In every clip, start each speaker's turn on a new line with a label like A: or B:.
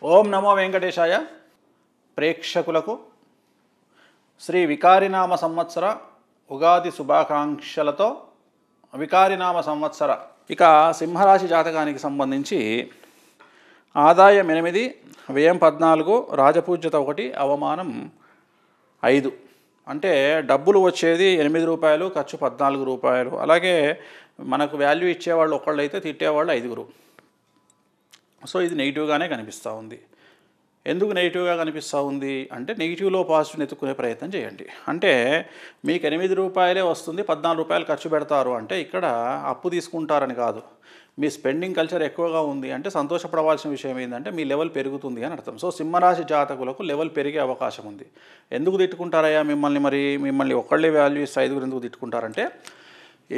A: ఓం నమో వెంకటేశాయ. ప్రేక్షకులకు శ్రీ వికారినామ సంవత్సర ఉగాది శుభాకాంక్షలతో వికారినామ సంవత్సర ఇక సింహరాశి జాతకానికి సంబంధించి ఆదాయం 8, వ్యయం 14, రాజపూజ్యత 1, అవమానం 5. అంటే డబ్బులు వచ్చేది రూ. 8, ఖర్చు రూ. 14. అలాగే మనకు వాల్యూ ఇచ్చేవాళ్ళు ఒకళ్ళు అయితే తిట్టేవాళ్ళు 5. సో ఇది నెగిటివ్గానే కనిపిస్తూ ఉంది. ఎందుకు నెగిటివ్గా కనిపిస్తూ ఉంది అంటే నెగిటివ్లో పాజిటివ్ని ఎత్తుకునే ప్రయత్నం చేయండి. అంటే మీకు రూ. 8 వస్తుంది, రూ. 14 ఖర్చు పెడతారు అంటే ఇక్కడ అప్పు తీసుకుంటారని కాదు. మీ స్పెండింగ్ కల్చర్ ఎక్కువగా ఉంది అంటే సంతోషపడవలసిన విషయం ఏంటంటే మీ లెవెల్ పెరుగుతుంది అని అర్థం. సో సింహరాశి జాతకులకు లెవెల్ పెరిగే అవకాశం ఉంది. ఎందుకు తిట్టుకుంటారయ్యా మిమ్మల్ని ఒక్కళ్ళే వాల్యూ ఇస్తే 5 ఎందుకు తిట్టుకుంటారంటే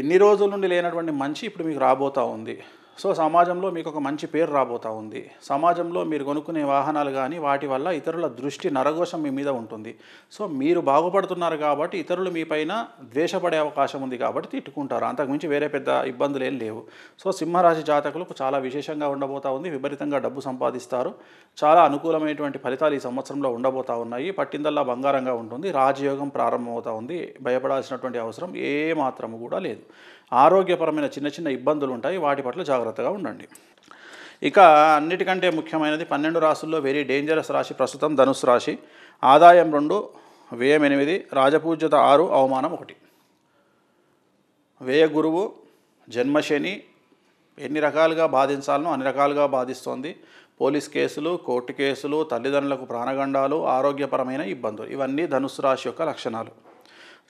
A: ఎన్ని రోజుల నుండి లేనటువంటి మంచి ఇప్పుడు మీకు రాబోతూ ఉంది. సో సమాజంలో మీకు ఒక మంచి పేరు రాబోతూ ఉంది. సమాజంలో మీరు కొనుక్కునే వాహనాలు కానీ వాటి వల్ల ఇతరుల దృష్టి నరఘోషం మీ మీద ఉంటుంది. సో మీరు బాగుపడుతున్నారు కాబట్టి ఇతరులు మీ పైన ద్వేషపడే అవకాశం ఉంది కాబట్టి తిట్టుకుంటారు. అంతకుమించి వేరే పెద్ద ఇబ్బందులు ఏం లేవు. సో సింహరాశి జాతకులకు చాలా విశేషంగా ఉండబోతూ ఉంది. విపరీతంగా డబ్బు సంపాదిస్తారు. చాలా అనుకూలమైనటువంటి ఫలితాలు ఈ సంవత్సరంలో ఉండబోతూ ఉన్నాయి. పట్టిందల్లా బంగారంగా ఉంటుంది. రాజయోగం ప్రారంభమవుతూ ఉంది. భయపడాల్సినటువంటి అవసరం ఏ మాత్రము కూడా లేదు. ఆరోగ్యపరమైన చిన్న ఇబ్బందులు ఉంటాయి. వాటి పట్ల జాగ్రత్తగా ఉండండి. ఇక అన్నిటికంటే ముఖ్యమైనది 12 రాశుల్లో వెరీ డేంజరస్ రాశి ప్రస్తుతం ధనుసు రాశి. ఆదాయం 2, వ్యయం 8, రాజపూజ్యత 6, అవమానం 1. వ్యయ గురువు, జన్మశని ఎన్ని రకాలుగా బాధించాలనో అన్ని రకాలుగా బాధిస్తోంది. పోలీస్ కేసులు, కోర్టు కేసులు, తల్లిదండ్రులకు ప్రాణగండాలు, ఆరోగ్యపరమైన ఇబ్బందులు ఇవన్నీ ధనుసు రాశి యొక్క లక్షణాలు.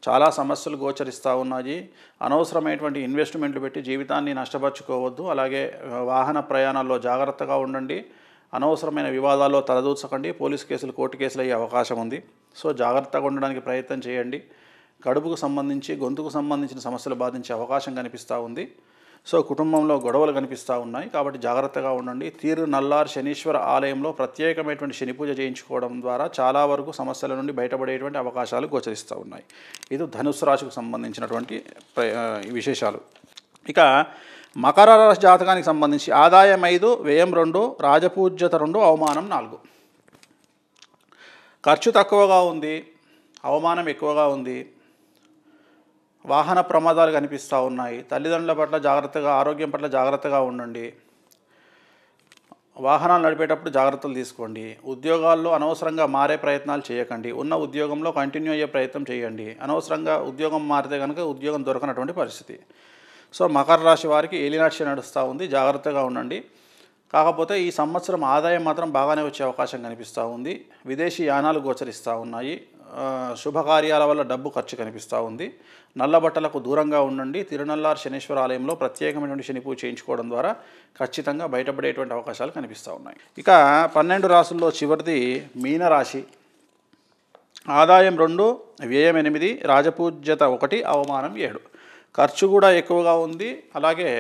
A: చాలా సమస్యలు గోచరిస్తూ ఉన్నాయి. అనవసరమైనటువంటి ఇన్వెస్ట్మెంట్లు పెట్టి జీవితాన్ని నష్టపరుచుకోవద్దు. అలాగే వాహన ప్రయాణాల్లో జాగ్రత్తగా ఉండండి. అనవసరమైన వివాదాల్లో తలదూర్చకండి. పోలీస్ కేసులు, కోర్టు కేసులు అయ్యే అవకాశం ఉంది. సో జాగ్రత్తగా ఉండడానికి ప్రయత్నం చేయండి. కడుపుకు సంబంధించి, గొంతుకు సంబంధించిన సమస్యలు బాధించే అవకాశం కనిపిస్తూ ఉంది. సో కుటుంబంలో గొడవలు కనిపిస్తూ ఉన్నాయి కాబట్టి జాగ్రత్తగా ఉండండి. తిరునల్లార్ శనీశ్వర ఆలయంలో ప్రత్యేకమైనటువంటి శని పూజ చేయించుకోవడం ద్వారా చాలా వరకు సమస్యల నుండి బయటపడేటువంటి అవకాశాలు గోచరిస్తూ ఉన్నాయి. ఇది ధనుస్సు రాశికి సంబంధించినటువంటి విశేషాలు. ఇక మకర రాశి జాతకానికి సంబంధించి ఆదాయం 5, వ్యయం 2, రాజపూజ్యత 2, అవమానం 4. ఖర్చు తక్కువగా ఉంది, అవమానం ఎక్కువగా ఉంది. వాహన ప్రమాదాలు కనిపిస్తూ ఉన్నాయి. తల్లిదండ్రుల పట్ల జాగ్రత్తగా, ఆరోగ్యం పట్ల జాగ్రత్తగా ఉండండి. వాహనాలు నడిపేటప్పుడు జాగ్రత్తలు తీసుకోండి. ఉద్యోగాల్లో అనవసరంగా మారే ప్రయత్నాలు చేయకండి. ఉన్న ఉద్యోగంలో కంటిన్యూ అయ్యే ప్రయత్నం చేయండి. అనవసరంగా ఉద్యోగం మారితే కనుక ఉద్యోగం దొరకనటువంటి పరిస్థితి. సో మకర రాశి వారికి ఏలినాటి నడుస్తూ ఉంది. జాగ్రత్తగా ఉండండి. కాకపోతే ఈ సంవత్సరం ఆదాయం మాత్రం బాగానే వచ్చే అవకాశం కనిపిస్తూ ఉంది. విదేశీ యానాలు గోచరిస్తూ ఉన్నాయి. శుభకార్యాల వల్ల డబ్బు ఖర్చు కనిపిస్తూ ఉంది. నల్ల బట్టలకు దూరంగా ఉండండి. తిరునల్లార్ శనీశ్వర ఆలయంలో ప్రత్యేకమైనటువంటి శని పూజ చేయించుకోవడం ద్వారా ఖచ్చితంగా బయటపడేటువంటి అవకాశాలు కనిపిస్తూ ఉన్నాయి. ఇక 12 రాశుల్లో చివరిది మీనరాశి. ఆదాయం 2, వ్యయం 8, రాజపూజ్యత 1, అవమానం 7. ఖర్చు కూడా ఎక్కువగా ఉంది. అలాగే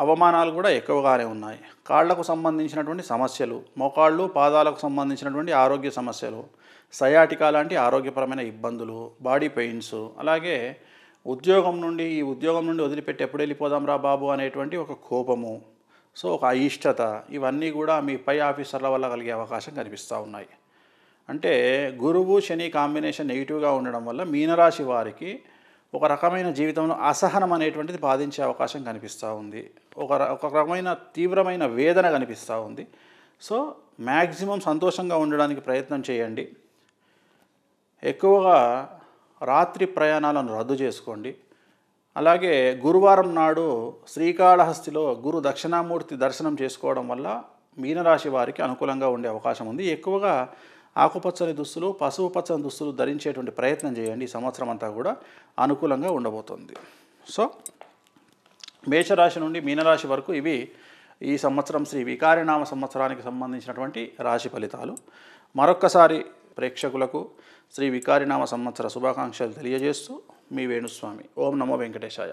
A: అవమానాలు కూడా ఎక్కువగానే ఉన్నాయి. కాళ్లకు సంబంధించినటువంటి సమస్యలు, మోకాళ్ళు, పాదాలకు సంబంధించినటువంటి ఆరోగ్య సమస్యలు, సయాటికా లాంటి ఆరోగ్యపరమైన ఇబ్బందులు, బాడీ పెయిన్స్, అలాగే ఉద్యోగం నుండి వదిలిపెట్టి ఎప్పుడు వెళ్ళిపోదాం రా బాబు అనేటువంటి ఒక కోపము, సో ఒక అయిష్టత, ఇవన్నీ కూడా మీ పై ఆఫీసర్ల వల్ల కలిగే అవకాశం కనిపిస్తూ ఉన్నాయి. అంటే గురువు శని కాంబినేషన్ నెగిటివ్గా ఉండడం వల్ల మీనరాశి వారికి ఒక రకమైన జీవితంలో అసహనం అనేటువంటిది బాధించే అవకాశం కనిపిస్తూ ఉంది. ఒక రకమైన తీవ్రమైన వేదన కనిపిస్తూ ఉంది. సో మ్యాక్సిమం సంతోషంగా ఉండడానికి ప్రయత్నం చేయండి. ఎక్కువగా రాత్రి ప్రయాణాలను రద్దు చేసుకోండి. అలాగే గురువారం నాడు శ్రీకాళహస్తిలో గురు దక్షిణామూర్తి దర్శనం చేసుకోవడం వల్ల మీనరాశి వారికి అనుకూలంగా ఉండే అవకాశం ఉంది. ఎక్కువగా ఆకుపచ్చని దుస్తులు, పసుపు పచ్చని దుస్తులు ధరించేటువంటి ప్రయత్నం చేయండి. ఈ సంవత్సరం అంతా కూడా అనుకూలంగా ఉండబోతుంది. సో మేషరాశి నుండి మీనరాశి వరకు ఇవి ఈ సంవత్సరం శ్రీ వికారినామ సంవత్సరానికి సంబంధించినటువంటి రాశి ఫలితాలు. మరొక్కసారి ప్రేక్షకులకు శ్రీ వికారినామ సంవత్సర శుభాకాంక్షలు తెలియజేస్తూ మీ వేణుస్వామి. ఓం నమో వెంకటేశాయ.